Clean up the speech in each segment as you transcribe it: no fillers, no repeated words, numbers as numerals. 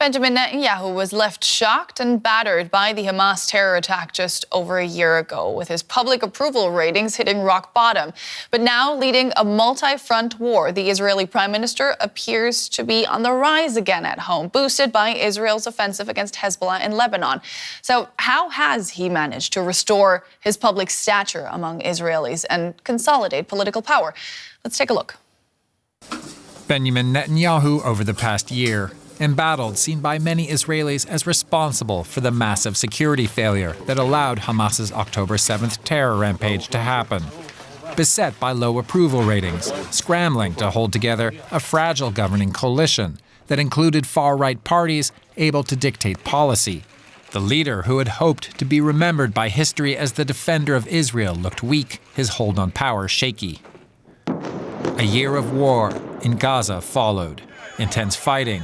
Benjamin Netanyahu was left shocked and battered by the Hamas terror attack just over a year ago, with his public approval ratings hitting rock bottom. But now, leading a multi-front war, the Israeli Prime Minister appears to be on the rise again at home, boosted by Israel's offensive against Hezbollah in Lebanon. So how has he managed to restore his public stature among Israelis and consolidate political power? Let's take a look. Benjamin Netanyahu over the past year, embattled, seen by many Israelis as responsible for the massive security failure that allowed Hamas's October 7th terror rampage to happen. Beset by low approval ratings, scrambling to hold together a fragile governing coalition that included far-right parties able to dictate policy. The leader who had hoped to be remembered by history as the defender of Israel looked weak, his hold on power shaky. A year of war in Gaza followed, intense fighting,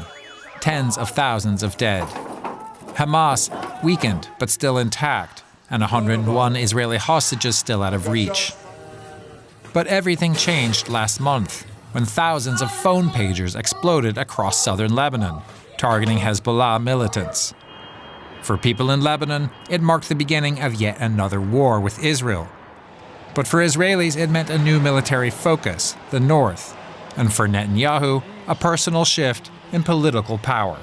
tens of thousands of dead. Hamas weakened but still intact, and 101 Israeli hostages still out of reach. But everything changed last month when thousands of phone pagers exploded across southern Lebanon, targeting Hezbollah militants. For people in Lebanon, it marked the beginning of yet another war with Israel. But for Israelis, it meant a new military focus, the north, and for Netanyahu, a personal shift in political power.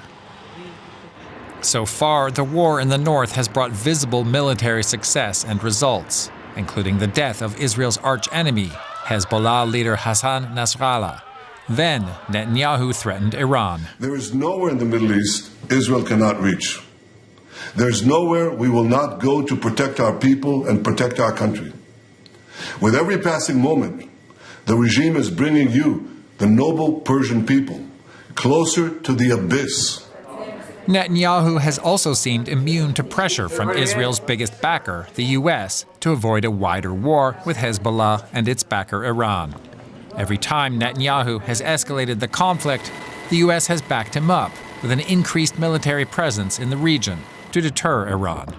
So far, the war in the north has brought visible military success and results, including the death of Israel's arch-enemy, Hezbollah leader Hassan Nasrallah. Then, Netanyahu threatened Iran. There is nowhere in the Middle East Israel cannot reach. There's nowhere we will not go to protect our people and protect our country. With every passing moment, the regime is bringing you, the noble Persian people, closer to the abyss. Netanyahu has also seemed immune to pressure from Israel's biggest backer, the U.S., to avoid a wider war with Hezbollah and its backer Iran. Every time Netanyahu has escalated the conflict, the U.S. has backed him up with an increased military presence in the region to deter Iran.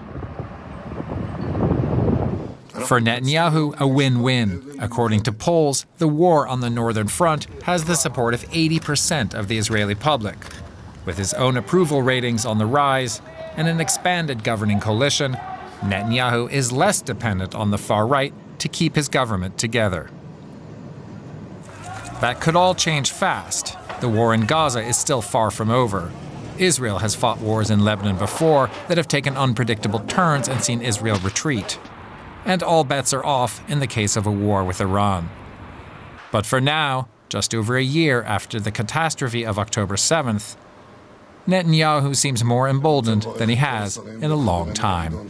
For Netanyahu, a win-win. According to polls, the war on the northern front has the support of 80% of the Israeli public. With his own approval ratings on the rise and an expanded governing coalition, Netanyahu is less dependent on the far right to keep his government together. That could all change fast. The war in Gaza is still far from over. Israel has fought wars in Lebanon before that have taken unpredictable turns and seen Israel retreat. And all bets are off in the case of a war with Iran. But for now, just over a year after the catastrophe of October 7th, Netanyahu seems more emboldened than he has in a long time.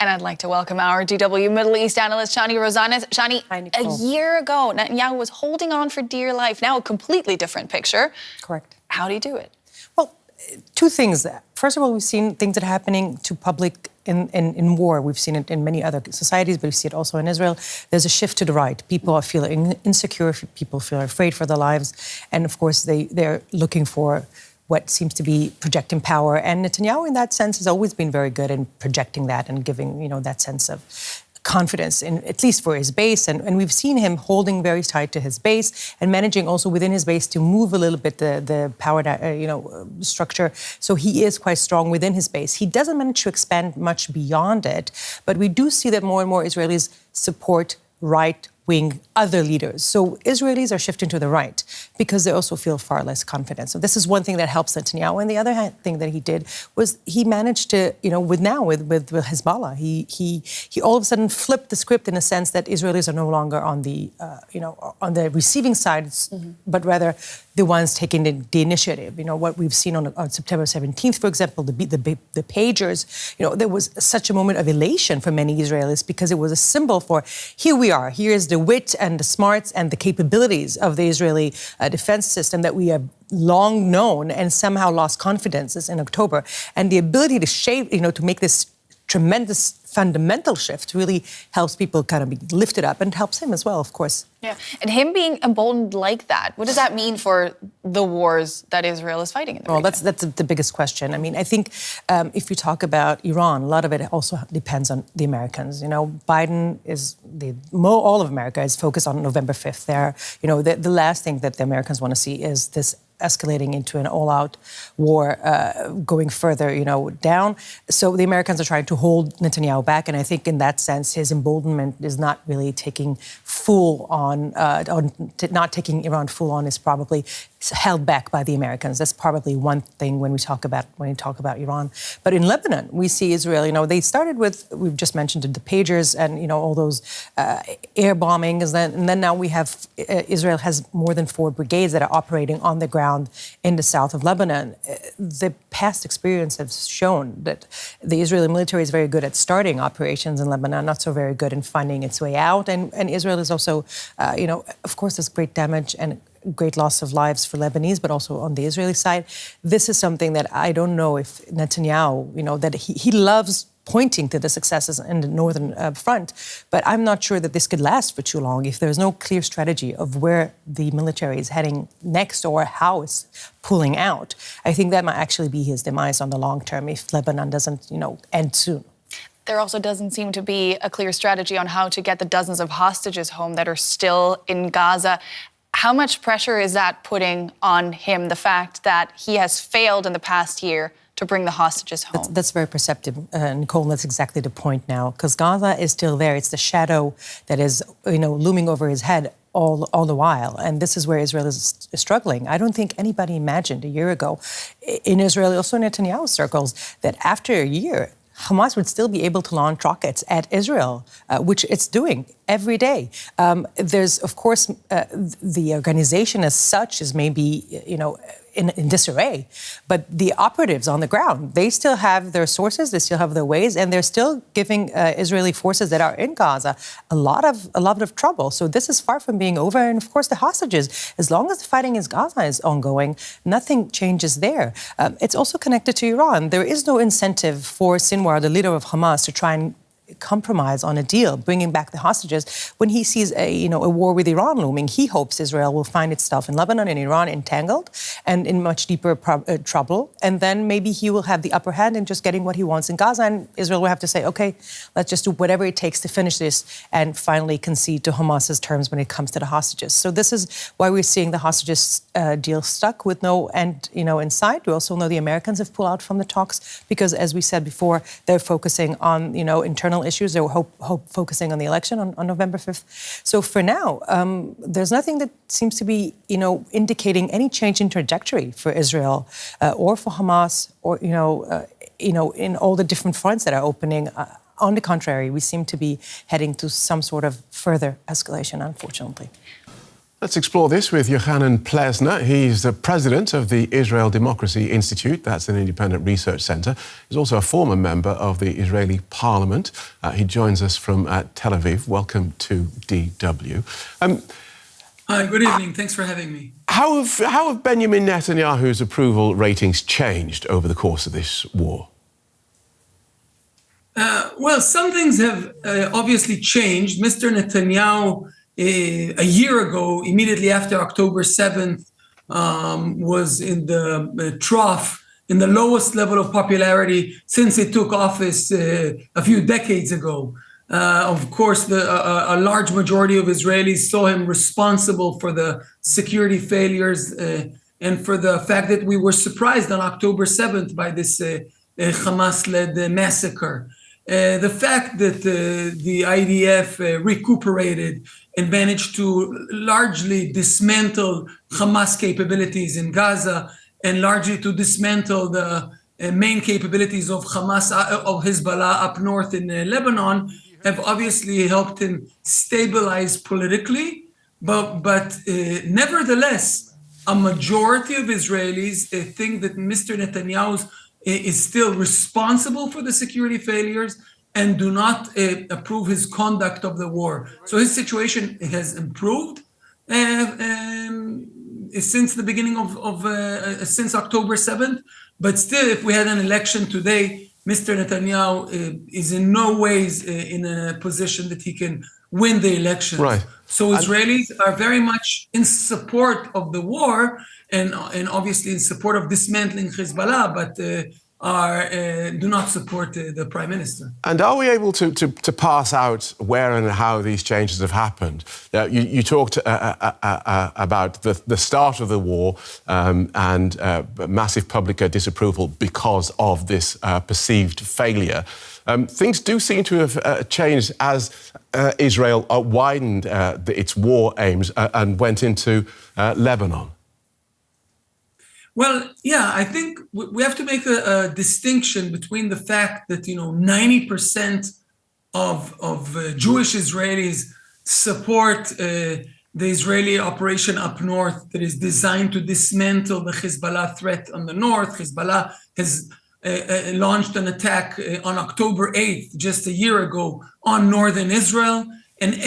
And I'd like to welcome our DW Middle East analyst, Shani Rozanes. Shani, a year ago, Netanyahu was holding on for dear life. Now a completely different picture. Correct. How do you do it? Well, two things. First of all, we've seen things that are happening to public in war. We've seen it in many other societies, but we see it also in Israel. There's a shift to the right. People are feeling insecure. People feel afraid for their lives. And of course, they're looking for what seems to be projecting power. And Netanyahu, in that sense, has always been very good in projecting that and giving, that sense of confidence, at least for his base. And we've seen him holding very tight to his base and managing also within his base to move a little bit the power, structure. So he is quite strong within his base. He doesn't manage to expand much beyond it, but we do see that more and more Israelis support right-wing other leaders. So Israelis are shifting to the right because they also feel far less confident. So this is one thing that helps Netanyahu. And the other thing that he did was he managed to, with Hezbollah, he all of a sudden flipped the script in a sense that Israelis are no longer on the, on the receiving side, but rather the ones taking the initiative. What we've seen on September 17th, for example, the pagers, there was such a moment of elation for many Israelis because it was a symbol for, here we are, here's the wit and the smarts and the capabilities of the Israeli defense system that we have long known and somehow lost confidence in October. And the ability to shape, to make this tremendous fundamental shift really helps people kind of be lifted up and helps him as well, of course. Yeah, and him being emboldened like that, what does that mean for the wars that Israel is fighting in the region? Well, that's the biggest question. I mean, I think if you talk about Iran, a lot of it also depends on the Americans. Biden is, all of America is focused on November 5th there. The last thing that the Americans want to see is this escalating into an all-out war, going further, down. So the Americans are trying to hold Netanyahu back, and I think in that sense, his emboldenment is not really taking full on, not taking Iran full on is probably held back by the Americans. That's probably one thing when you talk about Iran. But in Lebanon, we see Israel. They started with, we've just mentioned the pagers and all those air bombings, and then now we have Israel has more than 4 brigades that are operating on the ground in the south of Lebanon. The past experience has shown that the Israeli military is very good at starting operations in Lebanon, not so very good in finding its way out. And Israel is also, of course, there's great damage and great loss of lives for Lebanese, but also on the Israeli side. This is something that I don't know if Netanyahu, that he loves pointing to the successes in the northern front, but I'm not sure that this could last for too long if there's no clear strategy of where the military is heading next or how it's pulling out. I think that might actually be his demise on the long term if Lebanon doesn't, end soon. There also doesn't seem to be a clear strategy on how to get the dozens of hostages home that are still in Gaza. How much pressure is that putting on him, the fact that he has failed in the past year to bring the hostages home? That's very perceptive, Nicole. That's exactly the point now, because Gaza is still there. It's the shadow that is, looming over his head all the while. And this is where Israel is struggling. I don't think anybody imagined a year ago in Israel, also in Netanyahu circles, that after a year, Hamas would still be able to launch rockets at Israel, which it's doing every day. There's, of course, the organization as such is maybe, in disarray, but the operatives on the ground, they still have their sources, they still have their ways, and they're still giving Israeli forces that are in Gaza a lot of trouble. So this is far from being over. And of course, the hostages, as long as the fighting in Gaza is ongoing, nothing changes there. It's also connected to Iran. There is no incentive for Sinwar, the leader of Hamas, to try and compromise on a deal, bringing back the hostages. When he sees a war with Iran looming, he hopes Israel will find itself in Lebanon and Iran entangled and in much deeper trouble. And then maybe he will have the upper hand in just getting what he wants in Gaza. And Israel will have to say, okay, let's just do whatever it takes to finish this and finally concede to Hamas's terms when it comes to the hostages. So this is why we're seeing the hostages deal stuck with no end, in sight. We also know the Americans have pulled out from the talks because, as we said before, they're focusing on, internal issues. They were focusing on the election on November 5th. So for now, there's nothing that seems to be, indicating any change in trajectory for Israel or for Hamas or, in all the different fronts that are opening. On the contrary, we seem to be heading to some sort of further escalation, unfortunately. Let's explore this with Yohanan Plesner. He's the president of the Israel Democracy Institute. That's an independent research centre. He's also a former member of the Israeli Parliament. He joins us from Tel Aviv. Welcome to DW. Hi, good evening. Thanks for having me. How have Benjamin Netanyahu's approval ratings changed over the course of this war? Well, some things have obviously changed. Mr. Netanyahu, a year ago, immediately after October 7th, was in the trough, in the lowest level of popularity since he took office a few decades ago. Of course, a large majority of Israelis saw him responsible for the security failures and for the fact that we were surprised on October 7th by this Hamas-led massacre. The fact that the IDF recuperated and managed to largely dismantle Hamas capabilities in Gaza and largely to dismantle the main capabilities of Hamas, of Hezbollah up north in Lebanon, have obviously helped him stabilize politically. But nevertheless, a majority of Israelis think that Mr. Netanyahu is still responsible for the security failures and do not approve his conduct of the war. So his situation has improved since the beginning since October 7th. But still, if we had an election today, Mr. Netanyahu is in no ways in a position that he can win the election. Right. So Israelis are very much in support of the war and obviously in support of dismantling Hezbollah, but do not support the prime minister. And are we able to parse out where and how these changes have happened? You talked about the start of the war and massive public disapproval because of this perceived failure. Things do seem to have changed as Israel widened its war aims and went into Lebanon. Well, yeah, I think we have to make a distinction between the fact that 90% of Jewish Israelis support the Israeli operation up north that is designed to dismantle the Hezbollah threat on the north. Hezbollah has launched an attack on October 8th, just a year ago, on northern Israel, and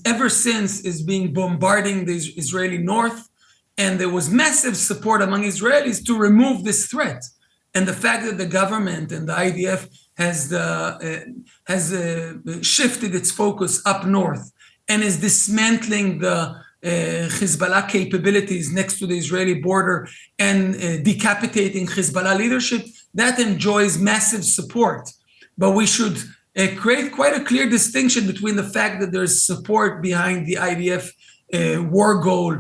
ever since is being bombarding the Israeli north. And there was massive support among Israelis to remove this threat. And the fact that the government and the IDF has shifted its focus up north and is dismantling the Hezbollah capabilities next to the Israeli border and decapitating Hezbollah leadership, that enjoys massive support. But we should create quite a clear distinction between the fact that there's support behind the IDF war goal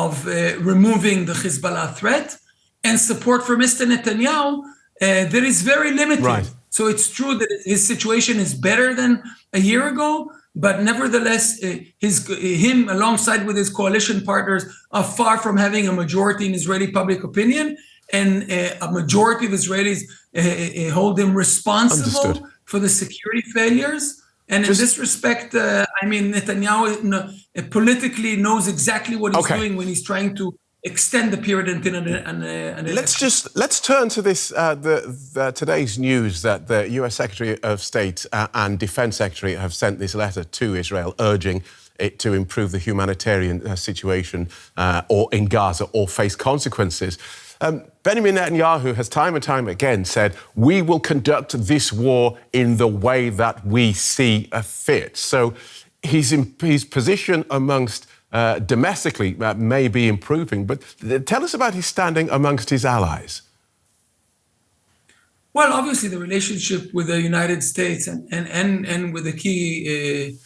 of removing the Hezbollah threat and support for Mr. Netanyahu that is very limited. Right. So it's true that his situation is better than a year ago, but nevertheless, him alongside with his coalition partners are far from having a majority in Israeli public opinion, and a majority of Israelis hold him responsible for the security failures. And in this respect, Netanyahu politically knows exactly what he's doing when he's trying to extend the period until an Let's turn to this today's news that the U.S. Secretary of State and Defense Secretary have sent this letter to Israel urging it to improve the humanitarian situation or in Gaza or face consequences. Benjamin Netanyahu has time and time again said, we will conduct this war in the way that we see fit. So his position amongst domestically may be improving, but tell us about his standing amongst his allies. Well, obviously the relationship with the United States and with the key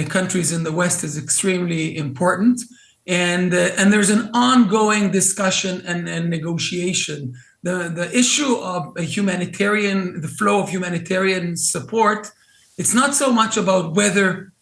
countries in the West is extremely important. And there's an ongoing discussion and negotiation. The issue of the flow of humanitarian support, it's not so much about whether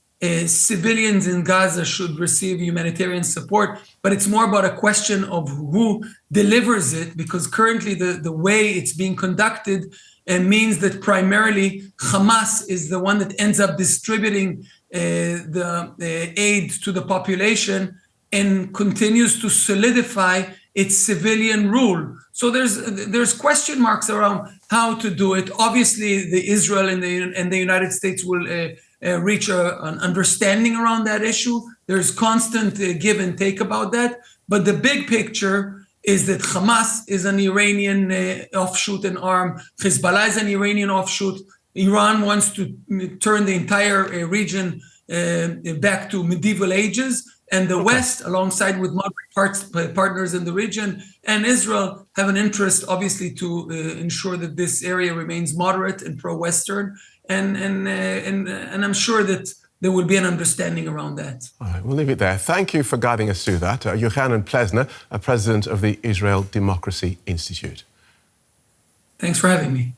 civilians in Gaza should receive humanitarian support, but it's more about a question of who delivers it, because currently the way it's being conducted means that primarily Hamas is the one that ends up distributing the aid to the population and continues to solidify its civilian rule. So there's question marks around how to do it. Obviously, the Israel and the United States will reach an understanding around that issue. There's constant give and take about that. But the big picture is that Hamas is an Iranian offshoot and arm. Hezbollah is an Iranian offshoot. Iran wants to turn the entire region back to medieval ages. And the West, alongside with moderate partners in the region, and Israel have an interest, obviously, to ensure that this area remains moderate and pro-Western. And I'm sure that there will be an understanding around that. All right, we'll leave it there. Thank you for guiding us through that. Yohanan Plesner, president of the Israel Democracy Institute. Thanks for having me.